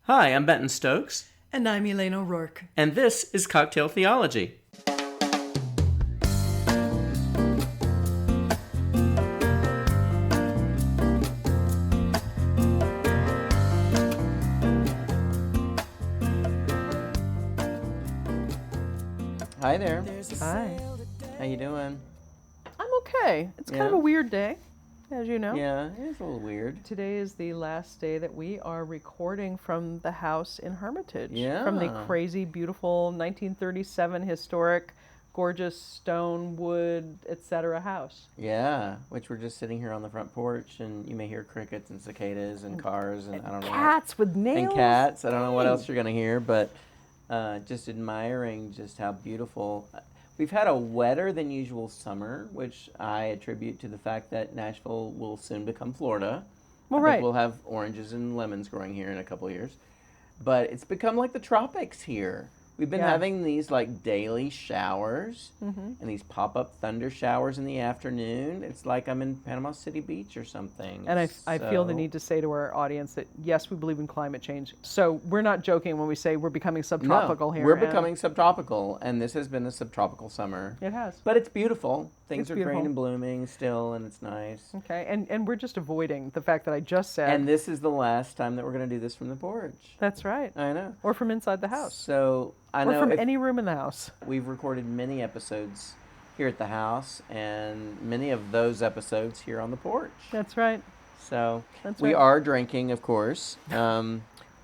Hi, I'm Benton Stokes. And I'm Elaine O'Rourke. And this is Cocktail Theology. Hi there. Hi. How you doing? I'm okay. It's kind of a weird day, as you know. Yeah, it is a little weird. Today is the last day that we are recording from the house in Hermitage. Yeah. From the crazy, beautiful 1937 historic, gorgeous stone, wood, etc. house. Yeah, which we're just sitting here on the front porch, and you may hear crickets and cicadas and cars and I don't know. Cats with nails. And cats. I don't know what else you're going to hear, but just admiring just how beautiful. We've had a wetter than usual summer, which I attribute to the fact that Nashville will soon become Florida. Well, I think right. we'll have oranges and lemons growing here in a couple of years. But it's become like the tropics here. We've been having these like daily showers and these pop-up thunder showers in the afternoon. It's like I'm in Panama City Beach or something. And I feel the need to say to our audience that, yes, we believe in climate change. So we're not joking when we say we're becoming subtropical here. We're becoming subtropical, and this has been a subtropical summer. It has. But it's beautiful. Things are beautiful. green and blooming still, and it's nice. Okay, and we're just avoiding the fact that I just said. And this is the last time that we're going to do this from the porch. That's right. I know. Or from inside the house. So I know or from any room in the house. We've recorded many episodes here at the house, and many of those episodes here on the porch. That's right. So That's we right. are drinking, of course.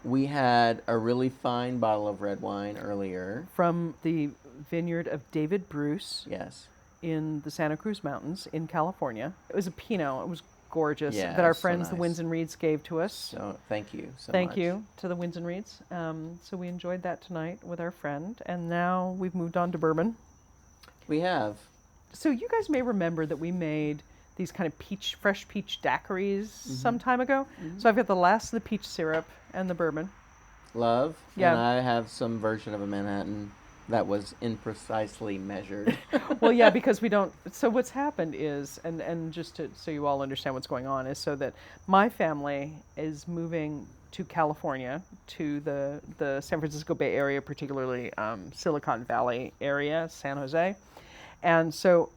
We had a really fine bottle of red wine earlier. From the vineyard of David Bruce. Yes. In the Santa Cruz Mountains in California. It was a Pinot. It was gorgeous. Yeah, that our so friends, the nice. Winds and Reeds, gave to us. So thank you so much. Thank you to the Winds and Reeds. So we enjoyed that tonight with our friend, and now we've moved on to bourbon. We have. So you guys may remember that we made these kind of fresh peach daiquiris some time ago. So I've got the last of the peach syrup and the bourbon. Love. Yeah. And I have some version of a Manhattan that was imprecisely measured. Well, yeah, because we don't. So what's happened is, and just so you all understand what's going on, is so that my family is moving to California, to the San Francisco Bay Area, particularly Silicon Valley area, San Jose. And so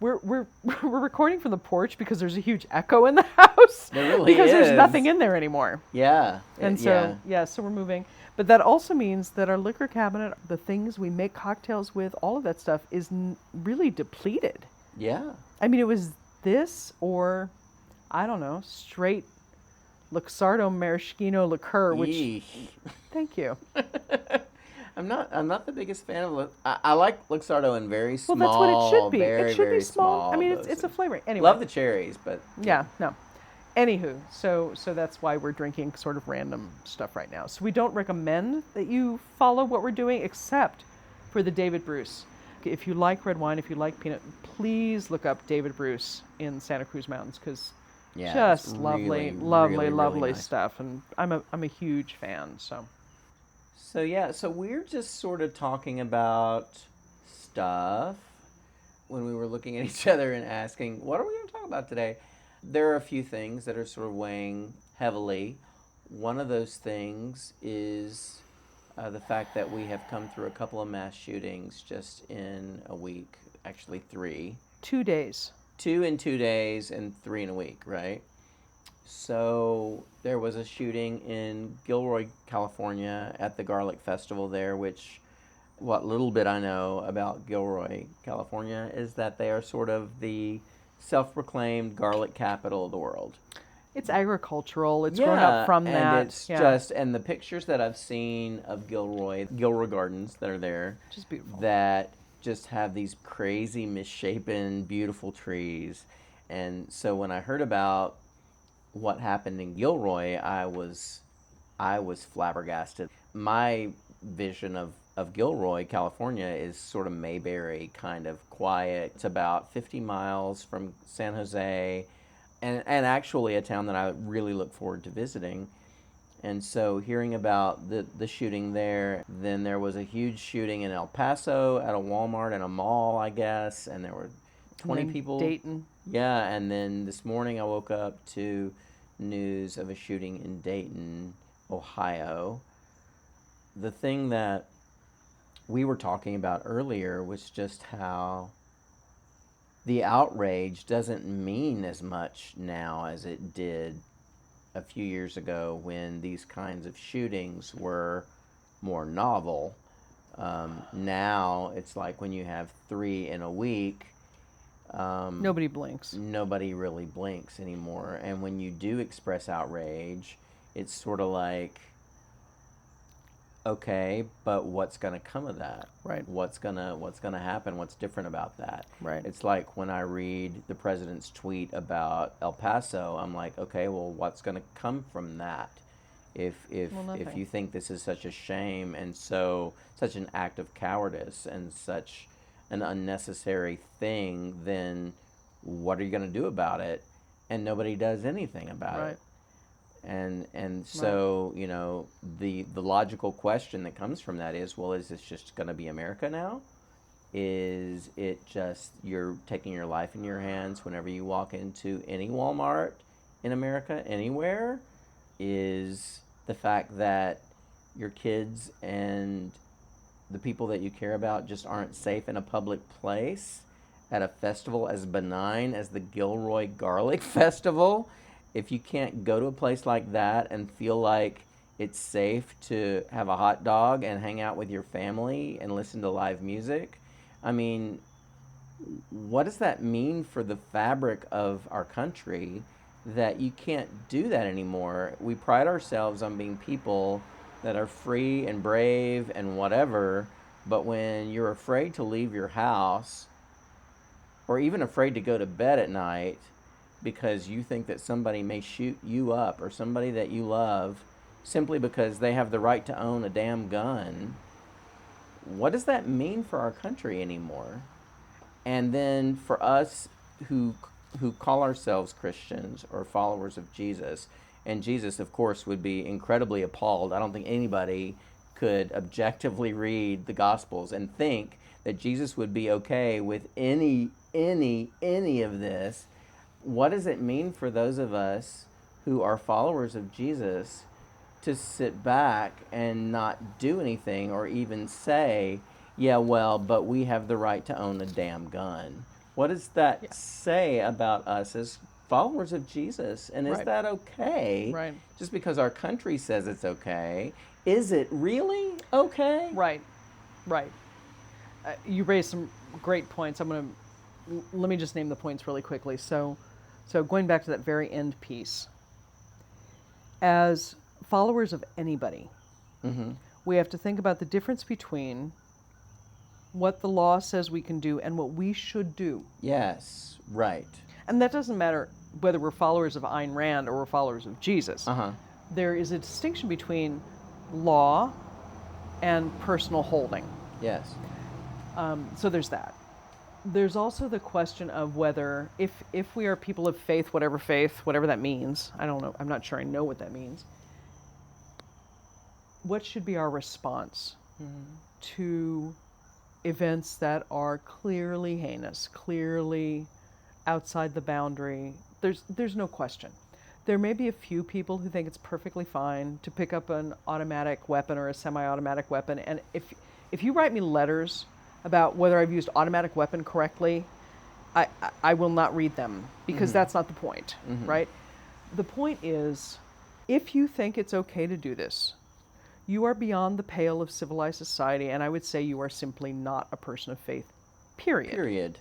we're recording from the porch because there's a huge echo in the house. There really because is. There's nothing in there anymore. Yeah. And so, so we're moving. But that also means that our liquor cabinet, the things we make cocktails with, all of that stuff is really depleted. Yeah. I mean, it was this or, I don't know, straight Luxardo Maraschino liqueur, which... Yeesh. Thank you. I'm not the biggest fan of I like Luxardo in very small. Well, that's what it should be. Very, it should very be small. I mean, it's a doses. flavor. Anyway. Love the cherries, but Yeah, no. Anywho, so that's why we're drinking sort of random stuff right now. So we don't recommend that you follow what we're doing except for the David Bruce. If you like red wine, if you like Pinot, please look up David Bruce in Santa Cruz Mountains because just lovely, lovely nice stuff. And I'm a huge fan. So So we're just sort of talking about stuff when we were looking at each other and asking, what are we going to talk about today? There are a few things that are sort of weighing heavily. One of those things is the fact that we have come through a couple of mass shootings just in a week, actually 3. 2 days. 2 in 2 days and 3 in a week, right? So there was a shooting in Gilroy, California at the Garlic Festival there, which what little bit I know about Gilroy, California, is that they are sort of the self-proclaimed garlic capital of the world. It's agricultural. It's grown up from that. And it's just, and the pictures that I've seen of Gilroy Gardens that are there, Just beautiful. that just have these crazy misshapen, beautiful trees. And so when I heard about what happened in Gilroy, I was flabbergasted. My vision of Gilroy, California is sort of Mayberry, kind of quiet. It's about 50 miles from San Jose, and actually a town that I really look forward to visiting. And so hearing about the shooting there, then there was a huge shooting in El Paso at a Walmart and a mall, I guess, and there were 20 people. Dayton. Yeah, and then this morning I woke up to news of a shooting in Dayton Ohio. The thing that we were talking about earlier was just how the outrage doesn't mean as much now as it did a few years ago when these kinds of shootings were more novel. Now it's like when you have 3 in a week, Nobody blinks. nobody really blinks anymore. And when you do express outrage, it's sort of like, okay, but what's going to come of that? Right. What's gonna happen? What's different about that? Right. It's like when I read the president's tweet about El Paso, I'm like, okay, well, what's going to come from that? If nothing. you think this is such a shame and such an act of cowardice and such an unnecessary thing, then what are you going to do about it? And nobody does anything about Right. it. And so, you know, the logical question that comes from that is, well, is this just going to be America now? Is it just you're taking your life in your hands whenever you walk into any Walmart in America, anywhere? Is the fact that your kids and the people that you care about just aren't safe in a public place at a festival as benign as the Gilroy Garlic Festival? If you can't go to a place like that and feel like it's safe to have a hot dog and hang out with your family and listen to live music, I mean, what does that mean for the fabric of our country that you can't do that anymore? We pride ourselves on being people that are free and brave and whatever, but when you're afraid to leave your house or even afraid to go to bed at night because you think that somebody may shoot you up or somebody that you love simply because they have the right to own a damn gun, what does that mean for our country anymore? And then for us who call ourselves Christians or followers of Jesus, and Jesus, of course, would be incredibly appalled. I don't think anybody could objectively read the Gospels and think that Jesus would be okay with any of this. What does it mean for those of us who are followers of Jesus to sit back and not do anything or even say, yeah, well, but we have the right to own a damn gun? What does that say about us as followers of Jesus? And is Right. that okay? Right. Just because our country says it's okay, is it really okay? Right. Right. You raised some great points. Let me just name the points really quickly. So going back to that very end piece, as followers of anybody, we have to think about the difference between what the law says we can do and what we should do. Yes, right. And that doesn't matter whether we're followers of Ayn Rand or we're followers of Jesus. There is a distinction between law and personal holding. Yes. So there's that. There's also the question of whether, if we are people of faith, whatever that means, I don't know, I'm not sure I know what that means, what should be our response to events that are clearly heinous, clearly outside the boundary? There's no question. There may be a few people who think it's perfectly fine to pick up an automatic weapon or a semi-automatic weapon, and if you write me letters about whether I've used automatic weapon correctly, I will not read them, because that's not the point, right? The point is, if you think it's okay to do this, you are beyond the pale of civilized society, and I would say you are simply not a person of faith, period.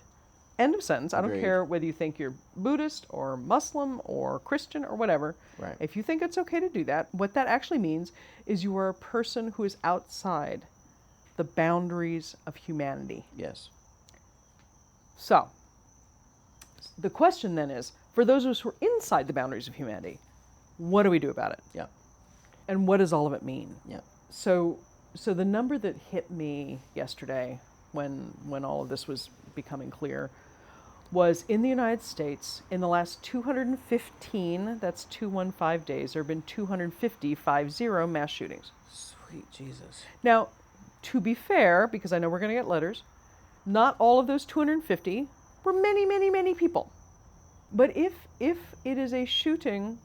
End of sentence. I don't Agreed. care whether you think you're Buddhist or Muslim or Christian or whatever. Right. If you think it's okay to do that, what that actually means is you are a person who is outside the boundaries of humanity. Yes. So, the question then is, for those of us who are inside the boundaries of humanity, what do we do about it? Yeah. And what does all of it mean? Yeah. So the number that hit me yesterday when all of this was becoming clear was, in the United States, in the last 215, that's 215 days, there have been 250 mass shootings. Sweet Jesus. Now, to be fair, because I know we're going to get letters, not all of those 250 were many, many, many people. But if it is a shooting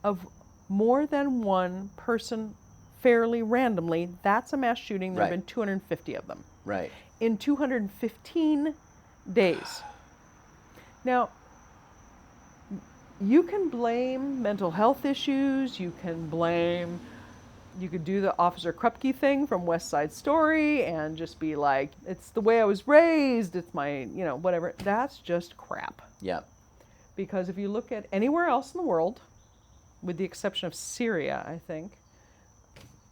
of more than one person fairly randomly, that's a mass shooting. There have Right. been 250 of them Right. in 215 days. Now, you can blame mental health issues. You could do the Officer Krupke thing from West Side Story and just be like, it's the way I was raised, it's my, whatever. That's just crap. Yep. Because if you look at anywhere else in the world, with the exception of Syria, I think,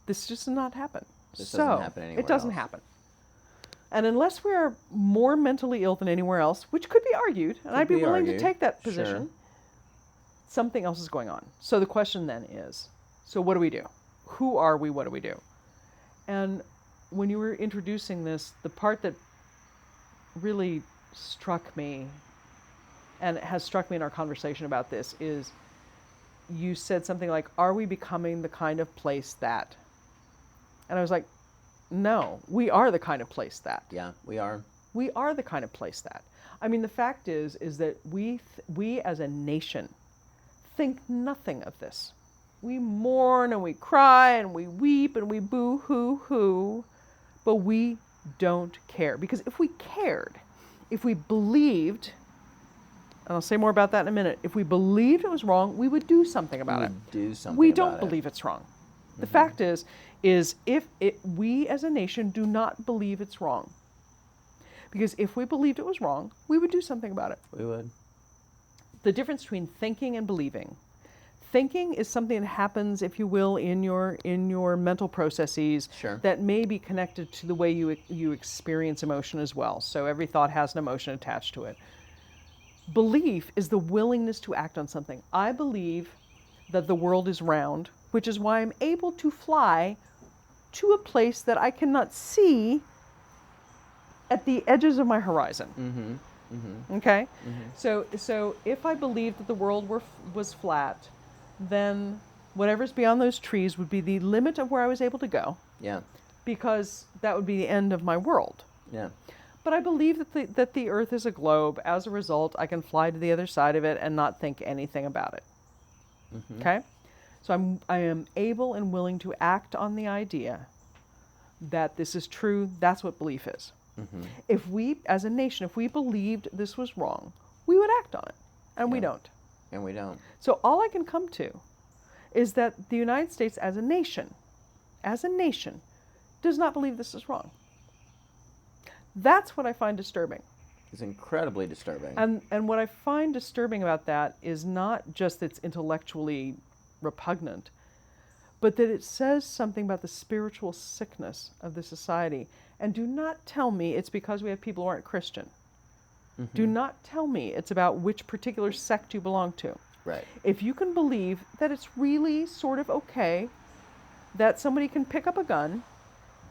this just does not happen. This doesn't happen anywhere it doesn't else. happen. And unless we are more mentally ill than anywhere else, which could be argued, and I'd be willing to take that position, something else is going on. So the question then is, so what do we do? Who are we? What do we do? And when you were introducing this, the part that really struck me, and has struck me in our conversation about this, is you said something like, are we becoming the kind of place that? And I was like, no, we are the kind of place that. Yeah, we are. We are the kind of place that. I mean, the fact is that we as a nation think nothing of this. We mourn and we cry and we weep and we boo-hoo-hoo, but we don't care. Because if we cared, if we believed, and I'll say more about that in a minute, if we believed it was wrong, we would do something about it. We don't believe it's wrong. The fact is if we as a nation do not believe it's wrong. Because if we believed it was wrong, we would do something about it. We would. The difference between thinking and believing. Thinking is something that happens, if you will, in your mental processes that may be connected to the way you experience emotion as well. So every thought has an emotion attached to it. Belief is the willingness to act on something. I believe that the world is round, which is why I'm able to fly to a place that I cannot see at the edges of my horizon. Mm-hmm. Mm-hmm. Okay? Mm-hmm. So if I believed that the world was flat, then whatever's beyond those trees would be the limit of where I was able to go. Yeah. Because that would be the end of my world. Yeah. But I believe that the Earth is a globe. As a result, I can fly to the other side of it and not think anything about it. Mm-hmm. Okay? So I am able and willing to act on the idea that this is true. That's what belief is. Mm-hmm. If we, as a nation, if we believed this was wrong, we would act on it. And we don't. And we don't. So all I can come to is that the United States as a nation, does not believe this is wrong. That's what I find disturbing. It's incredibly disturbing. And what I find disturbing about that is not just that it's intellectually repugnant, but that it says something about the spiritual sickness of the society. And do not tell me it's because we have people who aren't Christian. Mm-hmm. Do not tell me it's about which particular sect you belong to. Right. If you can believe that it's really sort of okay that somebody can pick up a gun,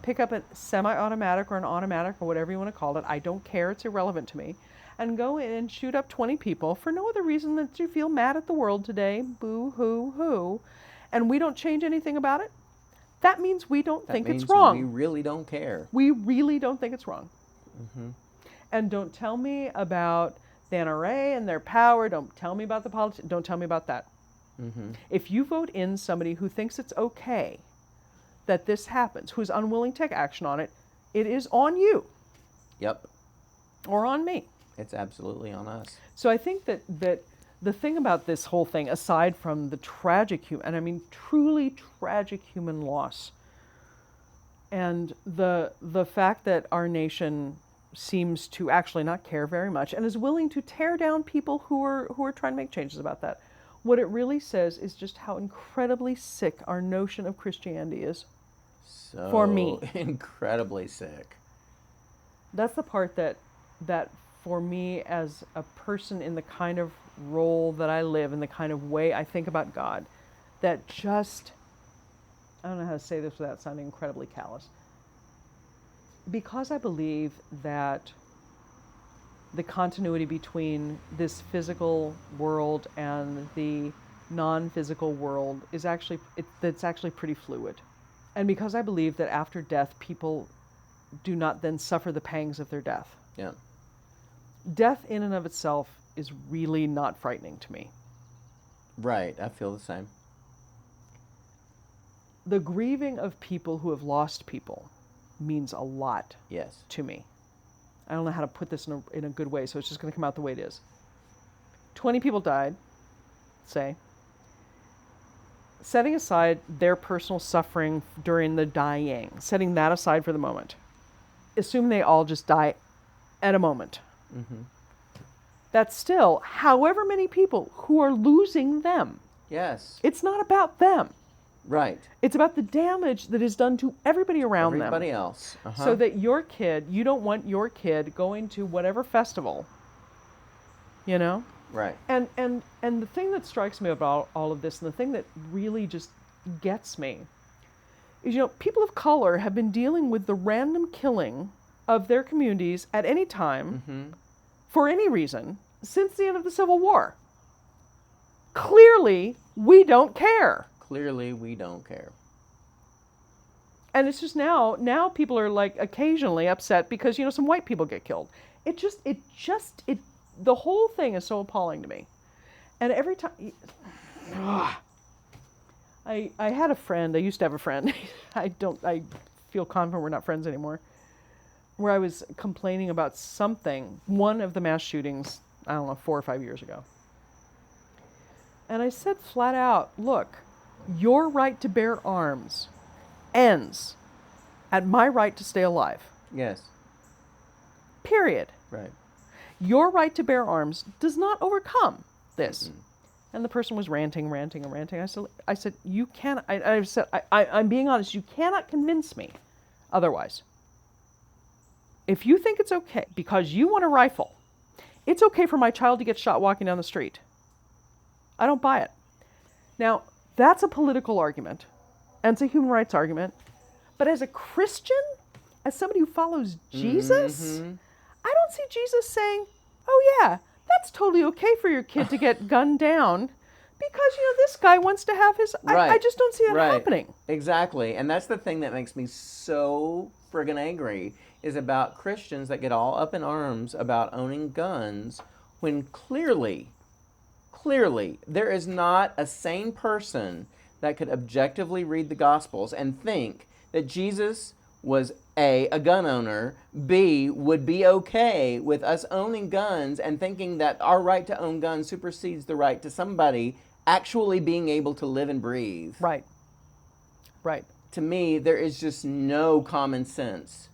pick up a semi-automatic or an automatic or whatever you want to call it, I don't care, it's irrelevant to me, and go in and shoot up 20 people for no other reason than you feel mad at the world today, boo-hoo-hoo, and we don't change anything about it, that means we don't think it's wrong. We really don't care. We really don't think it's wrong. Mm-hmm. And don't tell me about the NRA and their power. Don't tell me about the politics. Don't tell me about that. Mm-hmm. If you vote in somebody who thinks it's okay that this happens, who's unwilling to take action on it, it is on you. Yep. Or on me. It's absolutely on us. So I think that the thing about this whole thing, aside from the tragic, and I mean truly tragic human loss, and the fact that our nation seems to actually not care very much and is willing to tear down people who are trying to make changes about that. What it really says is just how incredibly sick our notion of Christianity is. So for me. Incredibly sick. That's the part that for me as a person in the kind of role that I live, in the kind of way I think about God, that just, I don't know how to say this without sounding incredibly callous. Because I believe that the continuity between this physical world and the non-physical world is actually pretty fluid. And because I believe that after death, people do not then suffer the pangs of their death. Yeah. Death in and of itself is really not frightening to me. Right. I feel the same. the grieving of people who have lost people means a lot Yes. to me. I don't know how to put this in a good way, so it's just going to come out the way it is. 20 people died, say. Setting aside their personal suffering during the dying, setting that aside for the moment. Assume they all just die at a moment. Mm-hmm. That's still however many people who are losing them. Yes. It's not about them. Right. It's about the damage that is done to everybody around them. Everybody else. Uh-huh. So that your kid, you don't want your kid going to whatever festival, you know? Right. And the thing that strikes me about all of this, and the thing that really just gets me, is, people of color have been dealing with the random killing of their communities at any time, Mm-hmm. for any reason, since the end of the Civil War. Clearly, we don't care. Clearly, we don't care. And it's just now people are like occasionally upset because, some white people get killed. The whole thing is so appalling to me. And every time, I had a friend, I used to have a friend, I feel confident we're not friends anymore, where I was complaining about something, one of the mass shootings, I don't know, 4 or 5 years ago. And I said flat out, look, your right to bear arms ends at my right to stay alive. Yes. Period. Right. Your right to bear arms does not overcome this. Mm-hmm. And the person was ranting. I said, you can't, I'm being honest, you cannot convince me otherwise. If you think it's okay, because you want a rifle, it's okay for my child to get shot walking down the street. I don't buy it. Now, that's a political argument, and it's a human rights argument. But as a Christian, as somebody who follows Jesus, Mm-hmm. I don't see Jesus saying, oh yeah, that's totally okay for your kid to get gunned down because, this guy wants to have his... Right. I just don't see that happening. Exactly. And that's the thing that makes me so friggin' angry, is about Christians that get all up in arms about owning guns when clearly, there is not a sane person that could objectively read the Gospels and think that Jesus was A, a gun owner, B, would be okay with us owning guns and thinking that our right to own guns supersedes the right to somebody actually being able to live and breathe. Right. To me, there is just no common sense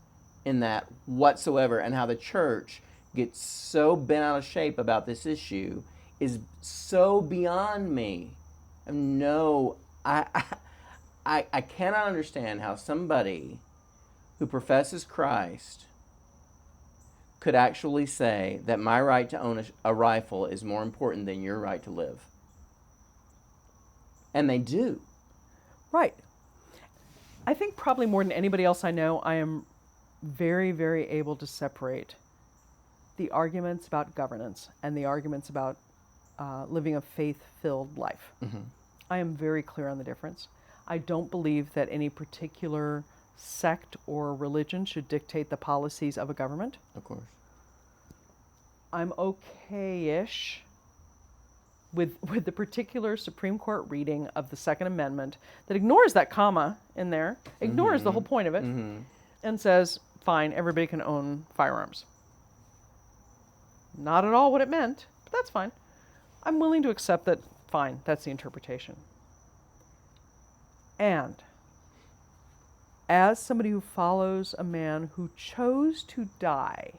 in that whatsoever, and how the church gets so bent out of shape about this issue is so beyond me. I cannot understand how somebody who professes Christ could actually say that my right to own a rifle is more important than your right to live. And they do. Right. I think probably more than anybody else I know, I am very, very able to separate the arguments about governance and the arguments about living a faith-filled life. Mm-hmm. I am very clear on the difference. I don't believe that any particular sect or religion should dictate the policies of a government. Of course. I'm okay-ish with the particular Supreme Court reading of the Second Amendment that ignores that comma in there, ignores the whole point of it, and says, fine, everybody can own firearms. Not at all what it meant, but that's fine. I'm willing to accept that, fine, that's the interpretation. And as somebody who follows a man who chose to die,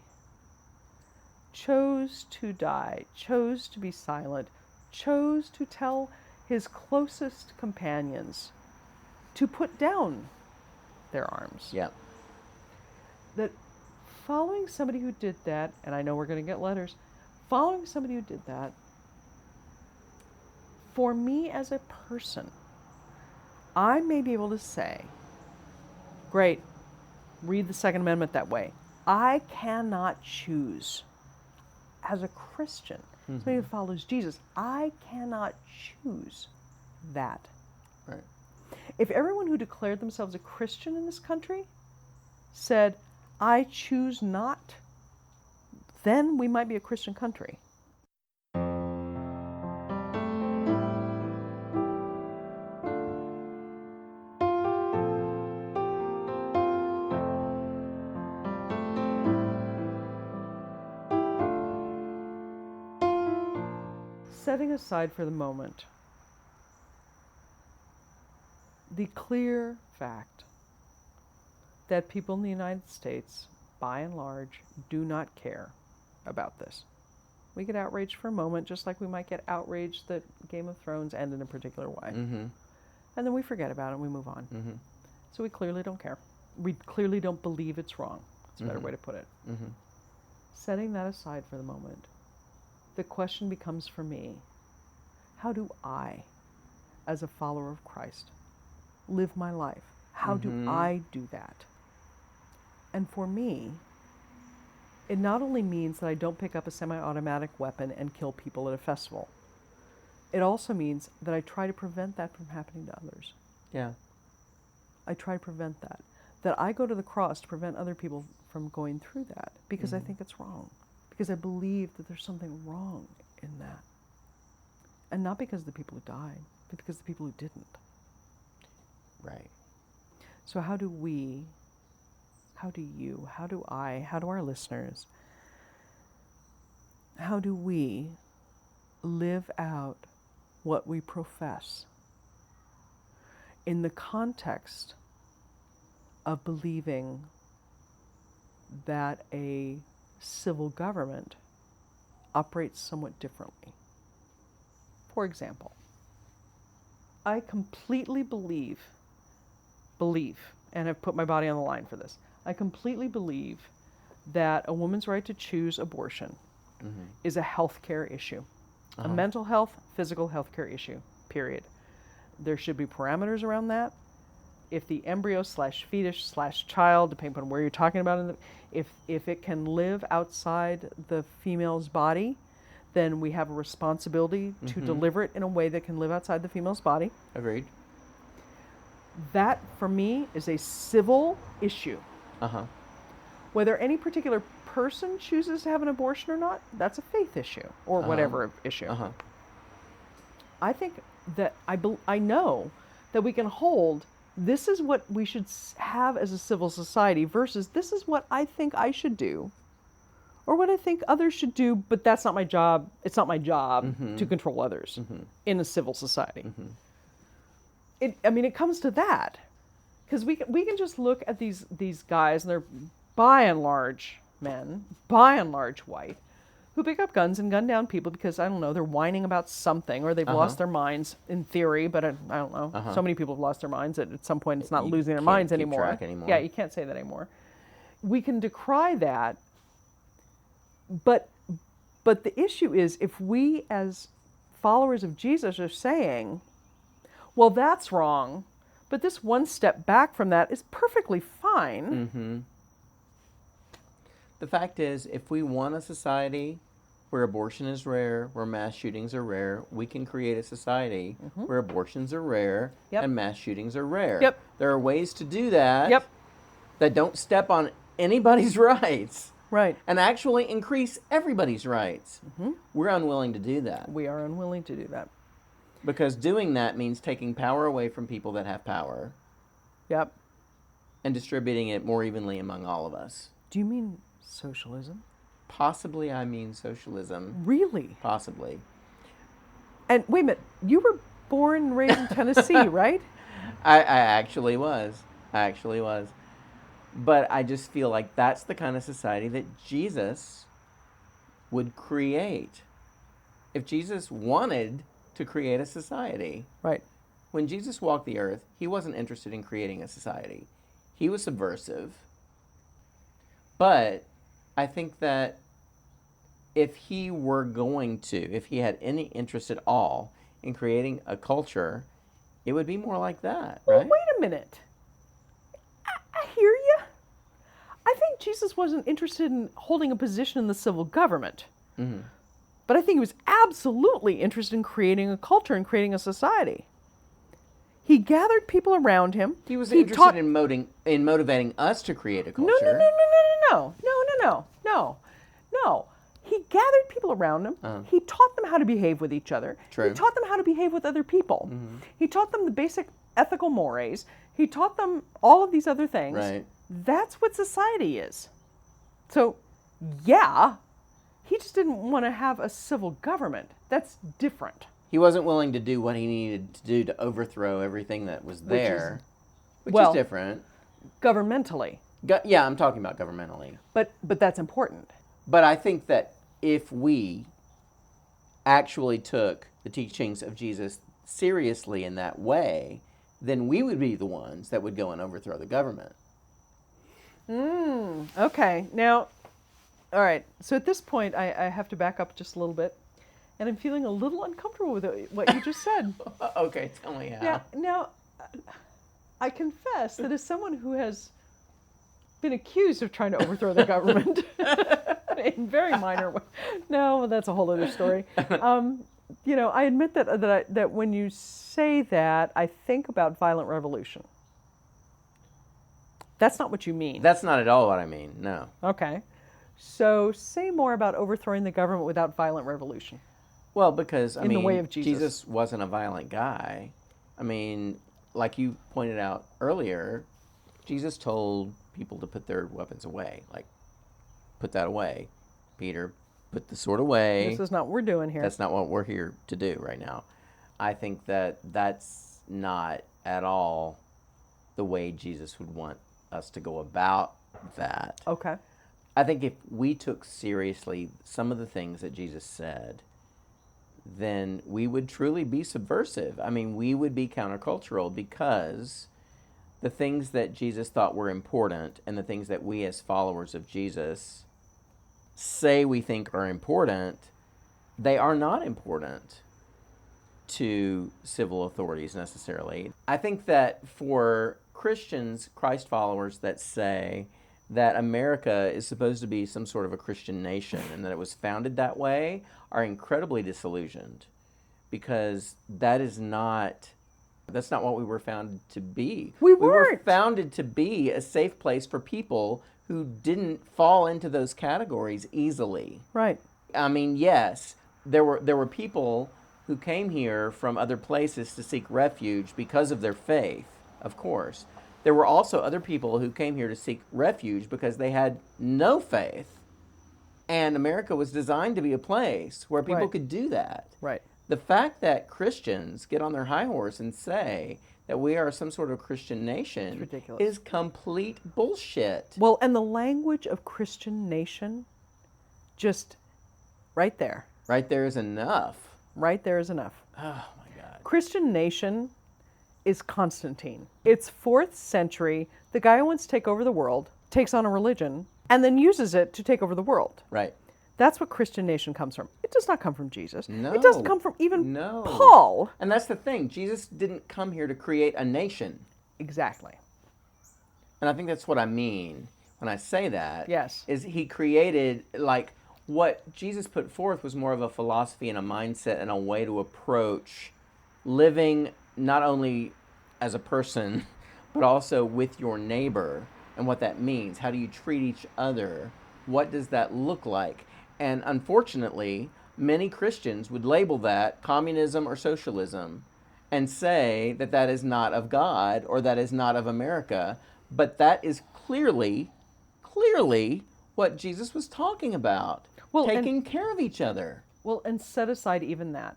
chose to be silent, chose to tell his closest companions to put down their arms. Yeah. That following somebody who did that, and I know we're going to get letters, following somebody who did that, for me as a person, I may be able to say, great, read the Second Amendment that way. I cannot choose, as a Christian, somebody who follows Jesus, I cannot choose that. Right. If everyone who declared themselves a Christian in this country said, I choose not, then we might be a Christian country. setting aside for the moment the clear fact that people in the United States, by and large, do not care about this. We get outraged for a moment, just like we might get outraged that Game of Thrones ended in a particular way. Mm-hmm. And then we forget about it and we move on. Mm-hmm. So we clearly don't care. We clearly don't believe it's wrong. That's a better way to put it. Mm-hmm. Setting that aside for the moment, the question becomes for me, how do I, as a follower of Christ, live my life? How do I do that? And for me, it not only means that I don't pick up a semi-automatic weapon and kill people at a festival. It also means that I try to prevent that from happening to others. Yeah. I try to prevent that. That I go to the cross to prevent other people from going through that because I think it's wrong. Because I believe that there's something wrong in that. And not because of the people who died, but because of the people who didn't. Right. So how do we, how do you, how do I, how do our listeners, how do we live out what we profess in the context of believing that a civil government operates somewhat differently? For example, I completely believe, and have put my body on the line for this, I completely believe that a woman's right to choose abortion is a healthcare issue. A mental health, physical healthcare issue, period. There should be parameters around that. If the embryo / fetus / child, depending on where you're talking about, if it can live outside the female's body, then we have a responsibility to deliver it in a way that can live outside the female's body. Agreed. That, for me, is a civil issue. Whether any particular person chooses to have an abortion or not, that's a faith issue, or whatever issue. I think that I know that we can hold, this is what we should have as a civil society versus this is what I think I should do, or what I think others should do, but that's not my job. It's not my job to control others in a civil society. It comes to that. Because we can just look at these guys, and they're by and large men, by and large white, who pick up guns and gun down people because, I don't know, they're whining about something, or they've lost their minds in theory, but I don't know. So many people have lost their minds that at some point it's not losing their minds anymore. Yeah, you can't say that anymore. We can decry that, but the issue is if we as followers of Jesus are saying, well, that's wrong, but this one step back from that is perfectly fine. The fact is, if we want a society where abortion is rare, where mass shootings are rare, we can create a society where abortions are rare and mass shootings are rare. There are ways to do that that don't step on anybody's rights. Right. And actually increase everybody's rights. We're unwilling to do that. We are unwilling to do that. Because doing that means taking power away from people that have power. And distributing it more evenly among all of us. Do you mean socialism? Possibly I mean socialism. Really? Possibly. And wait a minute, you were born and raised in Tennessee, right? I actually was. But I just feel like that's the kind of society that Jesus would create. If Jesus wanted to create a society. Right. When Jesus walked the earth, he wasn't interested in creating a society. He was subversive. But I think that if he had any interest at all in creating a culture, it would be more like that, right? Well, wait a minute. I hear you. I think Jesus wasn't interested in holding a position in the civil government. But I think he was absolutely interested in creating a culture and creating a society. He gathered people around him. He was interested in motivating us to create a culture. No. He gathered people around him. He taught them how to behave with each other. True. He taught them how to behave with other people. He taught them the basic ethical mores. He taught them all of these other things. Right. That's what society is. So, yeah, he just didn't want to have a civil government. That's different. He wasn't willing to do what he needed to do to overthrow everything that was there, which well, is different. Governmentally. Yeah, I'm talking about governmentally. But that's important. But I think that if we actually took the teachings of Jesus seriously in that way, then we would be the ones that would go and overthrow the government. Okay. Now, all right. So at this point, I have to back up just a little bit. And I'm feeling a little uncomfortable with what you just said. Okay, tell me how. Now, I confess that as someone who has been accused of trying to overthrow the government in very minor ways. No, that's a whole other story. I admit that when you say that, I think about violent revolution. That's not what you mean. That's not at all what I mean, no. Okay. So say more about overthrowing the government without violent revolution. Well, because, in the way of Jesus wasn't a violent guy. I mean, like you pointed out earlier, Jesus told people to put their weapons away. Like, put that away. Peter, put the sword away. This is not what we're doing here. That's not what we're here to do right now. I think that that's not at all the way Jesus would want us to go about that. Okay. I think if we took seriously some of the things that Jesus said, then we would truly be subversive. I mean, we would be countercultural, because the things that Jesus thought were important and the things that we as followers of Jesus say we think are important, they are not important to civil authorities necessarily. I think that for Christians, Christ followers that say that America is supposed to be some sort of a Christian nation and that it was founded that way, are incredibly disillusioned, because that's not what we were founded to be. We were weren't. founded to be a safe place for people who didn't fall into those categories easily. Right. I mean, yes, there were people who came here from other places to seek refuge because of their faith, of course. There were also other people who came here to seek refuge because they had no faith. And America was designed to be a place where people Right. could do that. Right. The fact that Christians get on their high horse and say that we are some sort of Christian nation It's ridiculous. is complete bullshit. Well, and the language of Christian nation, just right there. Right there is enough. Right there is enough. Oh, my God. Christian nation is Constantine. It's 4th century. The guy who wants to take over the world takes on a religion and then uses it to take over the world. Right. That's what Christian nation comes from. It does not come from Jesus. No. It doesn't come from even No. Paul. And that's the thing. Jesus didn't come here to create a nation. Exactly. And I think that's what I mean when I say that. Yes. Is he created, like, what Jesus put forth was more of a philosophy and a mindset and a way to approach living not only as a person, but also with your neighbor, and what that means. How do you treat each other? What does that look like? And unfortunately, many Christians would label that communism or socialism and say that that is not of God or that is not of America. But that is clearly what Jesus was talking about. Well, taking care of each other. Well, and set aside even that.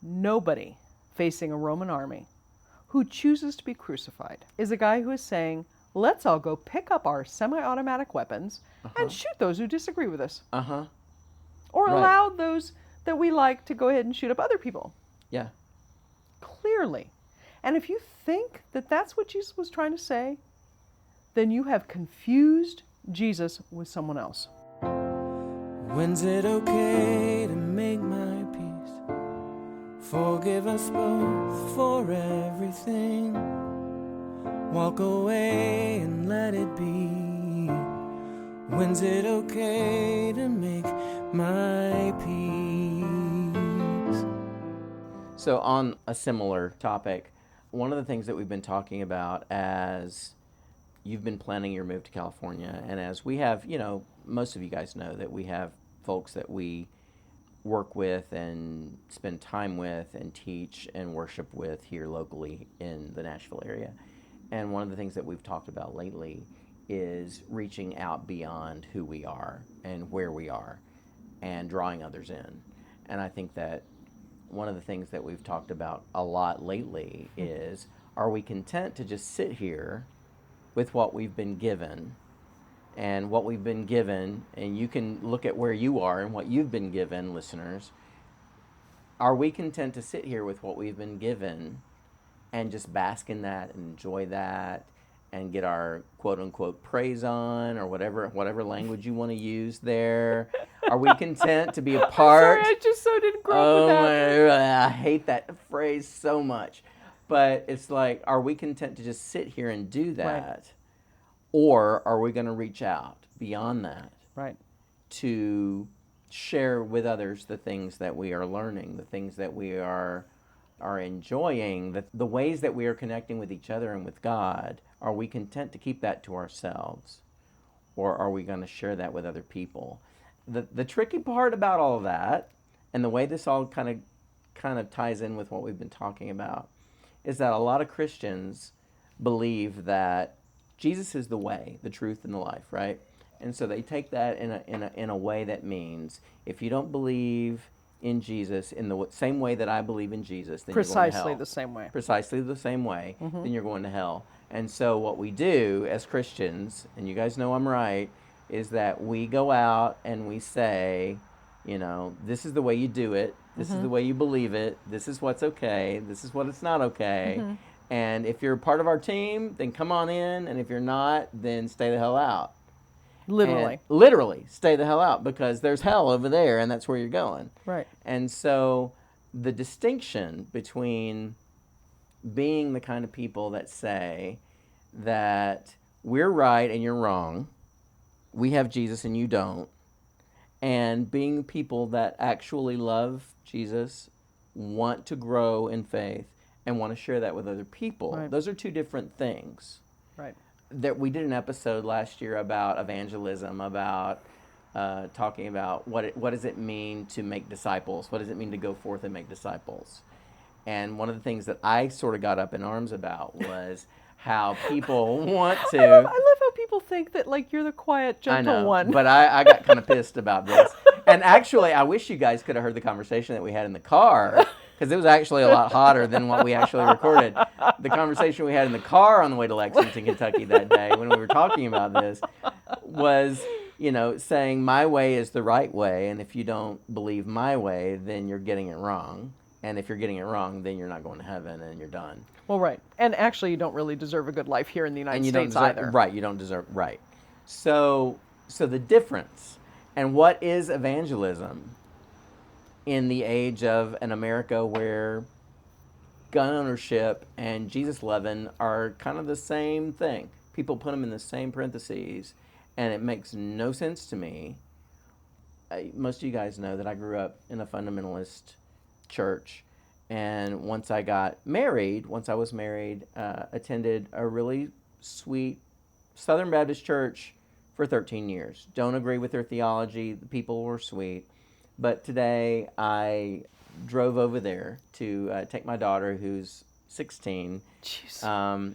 Nobody facing a Roman army who chooses to be crucified is a guy who is saying, let's all go pick up our semi-automatic weapons and shoot those who disagree with us. Or Right. allow those that we like to go ahead and shoot up other people. Yeah. Clearly. And if you think that that's what Jesus was trying to say, then you have confused Jesus with someone else. When's it okay to make my peace? Forgive us both for everything. Walk away and let it be. When's it okay to make my peace? So on a similar topic, one of the things that we've been talking about as you've been planning your move to California, and as we have, most of you guys know that we have folks that we work with and spend time with and teach and worship with here locally in the Nashville area. And one of the things that we've talked about lately is reaching out beyond who we are and where we are and drawing others in. And I think that one of the things that we've talked about a lot lately is, are we content to just sit here with what we've been given? And what we've been given, and you can look at where you are and what you've been given, listeners. Are we content to sit here with what we've been given and just bask in that and enjoy that and get our quote unquote praise on, or whatever language you want to use there? Are we content to be a part? I'm sorry, I just so didn't grow up with that. I hate that phrase so much. But it's like, are we content to just sit here and do that? Right. Or are we going to reach out beyond that Right. to share with others the things that we are learning, the things that we are enjoying, the ways that we are connecting with each other and with God? Are we content to keep that to ourselves? Or are we going to share that with other people? The tricky part about all of that, and the way this all kind of ties in with what we've been talking about, is that a lot of Christians believe that Jesus is the way, the truth, and the life, right? And so they take that in a way that means, if you don't believe in Jesus in the same way that I believe in Jesus, then you're going to hell. Precisely the same way. Precisely the same way, then you're going to hell. And so what we do as Christians, and you guys know I'm right, is that we go out and we say, this is the way you do it. This is the way you believe it. This is what's okay. This is what it's not okay. And if you're part of our team, then come on in. And if you're not, then stay the hell out. Literally. And literally, stay the hell out, because there's hell over there, and that's where you're going. Right. And so the distinction between being the kind of people that say that we're right and you're wrong, we have Jesus and you don't, and being people that actually love Jesus, want to grow in faith, and want to share that with other people. Right. Those are two different things. Right. That we did an episode last year about evangelism, about talking about what does it mean to make disciples? What does it mean to go forth and make disciples? And one of the things that I sort of got up in arms about was how people want to. I love how people think that you're the quiet, gentle one. But I got kind of pissed about this. And actually, I wish you guys could have heard the conversation that we had in the car, because it was actually a lot hotter than what we actually recorded. The conversation we had in the car on the way to Lexington, Kentucky that day when we were talking about this was, saying my way is the right way, and if you don't believe my way, then you're getting it wrong. And if you're getting it wrong, then you're not going to heaven and you're done. Well, right. And actually, you don't really deserve a good life here in the United States either. Right, you don't deserve, right. So the difference, and what is evangelism in the age of an America where gun ownership and Jesus loving are kind of the same thing. People put them in the same parentheses, and it makes no sense to me. Most of you guys know that I grew up in a fundamentalist church, and once I was married, attended a really sweet Southern Baptist church for 13 years. Don't agree with their theology. The people were sweet. But today I drove over there to take my daughter, who's 16. Jeez.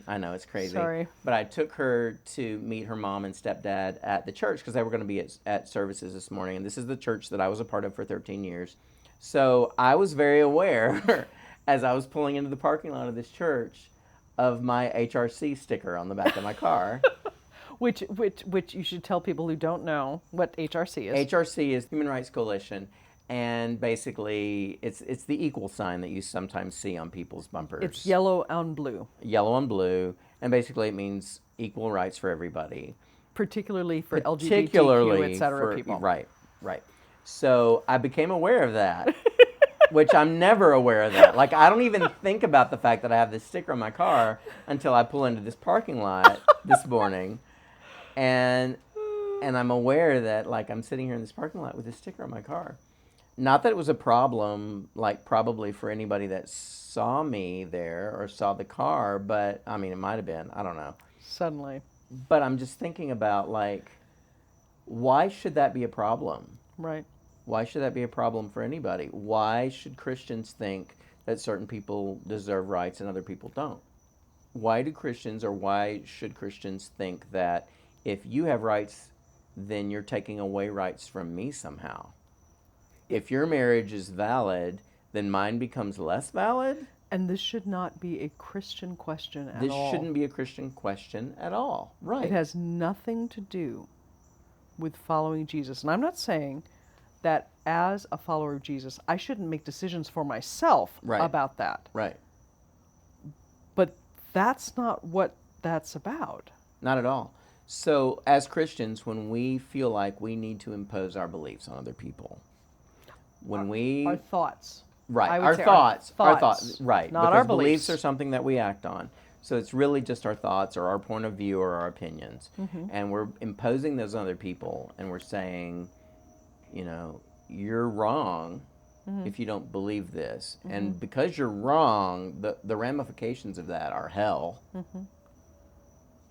I know, it's crazy. Sorry. But I took her to meet her mom and stepdad at the church, because they were going to be at services this morning. And this is the church that I was a part of for 13 years. So I was very aware, as I was pulling into the parking lot of this church, of my HRC sticker on the back of my car. Which you should tell people who don't know what HRC is. HRC is Human Rights Coalition, and basically it's the equal sign that you sometimes see on people's bumpers. It's yellow and blue. Yellow and blue, and basically it means equal rights for everybody. Particularly for LGBTQ, et cetera, people. Right. So I became aware of that, which I'm never aware of that. I don't even think about the fact that I have this sticker on my car until I pull into this parking lot this morning. And I'm aware that, I'm sitting here in this parking lot with this sticker on my car. Not that it was a problem, probably for anybody that saw me there or saw the car, but, it might have been. I don't know. Suddenly. But I'm just thinking about, why should that be a problem? Right. Why should that be a problem for anybody? Why should Christians think that certain people deserve rights and other people don't? Why should Christians think that if you have rights, then you're taking away rights from me somehow? if your marriage is valid, then mine becomes less valid? And this should not be a Christian question at This all. shouldn't be a Christian question at all. Right. It has nothing to do with following Jesus. And I'm not saying that as a follower of Jesus, I shouldn't make decisions for myself Right. about that. Right. But that's not what that's about. Not at all. So, as Christians, when we feel like we need to impose our beliefs on other people, when Our thoughts. right, I would our say thoughts, thoughts, right, not because our beliefs beliefs are something that we act on. So it's really just our thoughts or our point of view or our opinions, and we're imposing those on other people, and we're saying, you know, you're wrong if you don't believe this, and because you're wrong, the ramifications of that are hell.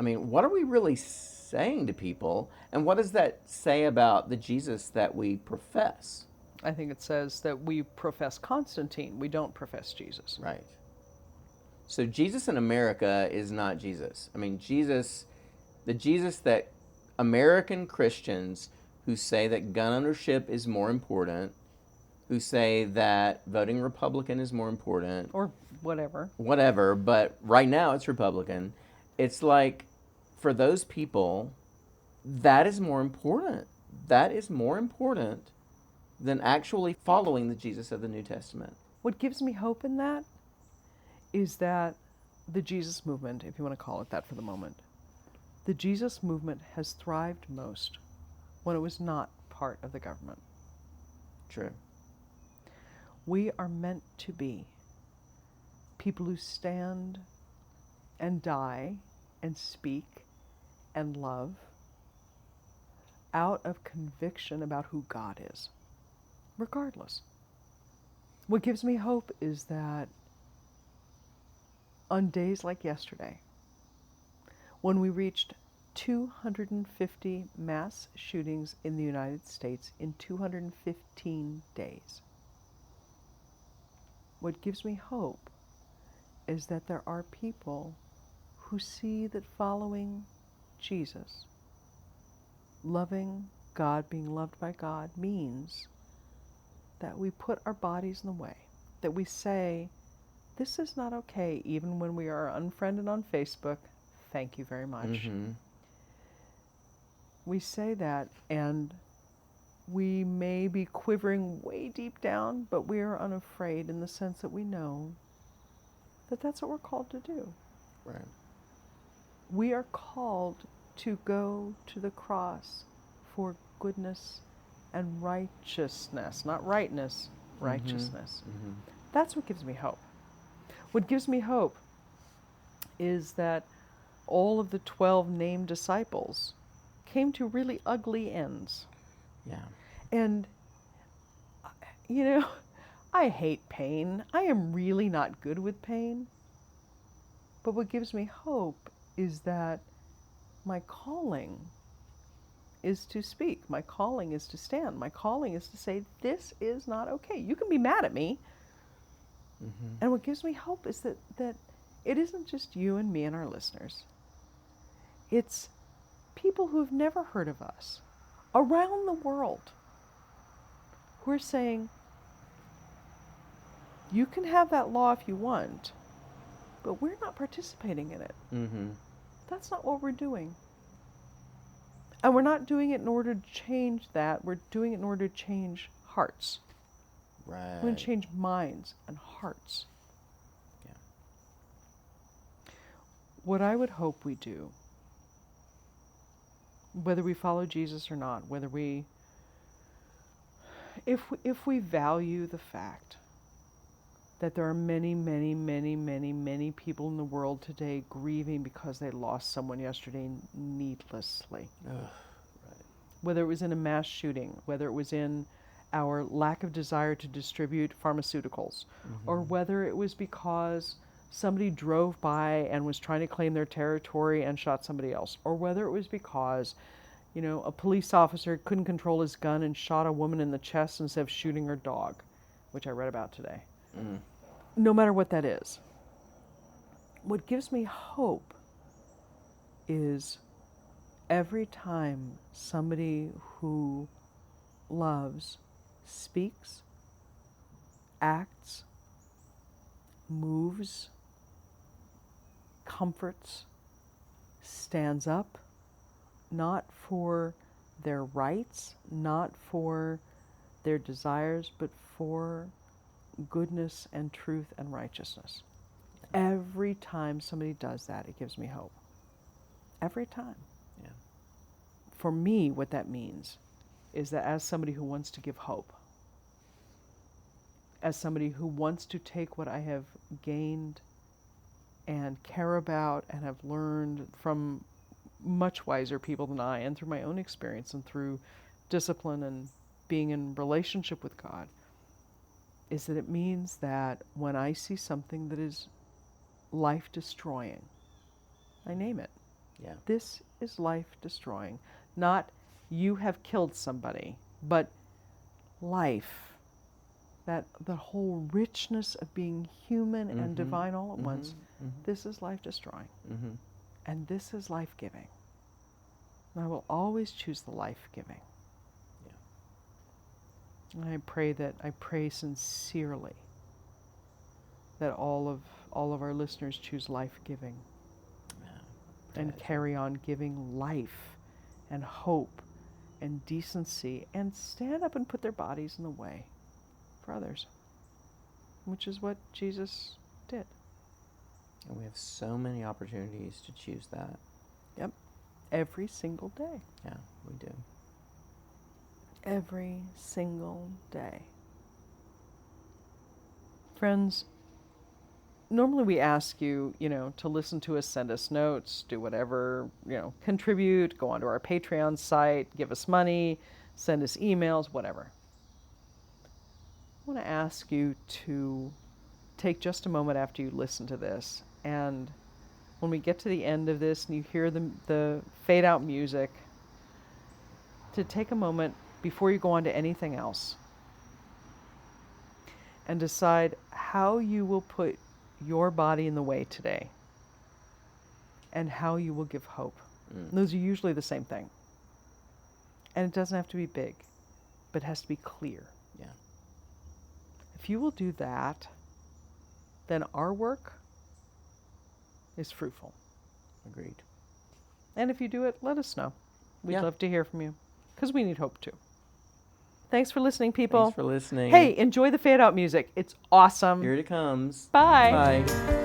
I mean, what are we really saying to people, and what does that say about the Jesus that we profess? I think it says that we profess Constantine. We don't profess Jesus. Right. So Jesus in America is not Jesus. I mean, the Jesus that American Christians who say that gun ownership is more important, who say that voting Republican is more important, Or whatever. but right now it's Republican. It's like, for those people, that is more important. That is more important than actually following the Jesus of the New Testament. What gives me hope in that is that the Jesus movement, if you want to call it that for the moment, the Jesus movement has thrived most when it was not part of the government. True. We are meant to be people who stand and die and speak and love out of conviction about who God is, regardless. What gives me hope is that on days like yesterday, when we reached 250 mass shootings in the United States in 215 days, what gives me hope is that there are people who see that following Jesus, loving God, being loved by God, means that we put our bodies in the way, that we say, this is not okay, even when we are unfriended on Facebook. Thank you very much. We say that, and we may be quivering way deep down, but we are unafraid in the sense that we know that that's what we're called to do. Right. We are called to go to the cross for goodness and righteousness, not rightness, righteousness. That's what gives me hope. What gives me hope is that all of the 12 named disciples came to really ugly ends. Yeah. And, you know, I hate pain. I am really not good with pain. But what gives me hope is that my calling is to speak. My calling is to stand. My calling is to say, this is not okay. You can be mad at me. And what gives me hope is that it isn't just you and me and our listeners. It's people who've never heard of us around the world who are saying, you can have that law if you want, but we're not participating in it. That's not what we're doing. And we're not doing it in order to change that. We're doing it in order to change hearts. Right. We're going to change minds and hearts. Yeah. What I would hope we do, whether we follow Jesus or not, whether we, if we value the fact that there are many, many, many, many, many people in the world today grieving because they lost someone yesterday needlessly. Right. Whether it was in a mass shooting, whether it was in our lack of desire to distribute pharmaceuticals, or whether it was because somebody drove by and was trying to claim their territory and shot somebody else, or whether it was because, you know, a police officer couldn't control his gun and shot a woman in the chest instead of shooting her dog, which I read about today. No matter what that is, what gives me hope is every time somebody who loves speaks, acts, moves, comforts, stands up, not for their rights, not for their desires, but for goodness and truth and righteousness. Every time somebody does that, it gives me hope. Every time. Yeah. For me, what that means is that as somebody who wants to give hope, as somebody who wants to take what I have gained and care about and have learned from much wiser people than I, and through my own experience and through discipline and being in relationship with God, is that it means that when I see something that is life-destroying, I name it. Yeah. This is life-destroying. Not you have killed somebody, but life. That the whole richness of being human and divine all at once. This is life-destroying. And this is life-giving. And I will always choose the life-giving. Yeah. And I pray sincerely that all of our listeners choose life-giving. Yeah. And carry on giving life and hope and decency and stand up and put their bodies in the way for others, which is what Jesus did. And we have so many opportunities to choose that. Yep. Every single day. Yeah, we do. Every single day. Friends, normally we ask you, to listen to us, send us notes, do whatever, contribute, go onto our Patreon site, give us money, send us emails, whatever. I want to ask you to take just a moment after you listen to this, and when we get to the end of this and you hear the fade out music, to take a moment before you go on to anything else and decide how you will put your body in the way today and how you will give hope. Those are usually the same thing. And it doesn't have to be big, but it has to be clear. Yeah. If you will do that, then our work is fruitful. Agreed. And if you do it, let us know. We'd Yeah. love to hear from you, because we need hope too. Thanks for listening, people. Thanks for listening. Hey, enjoy the fade out music. It's awesome. Here it comes. Bye. Bye.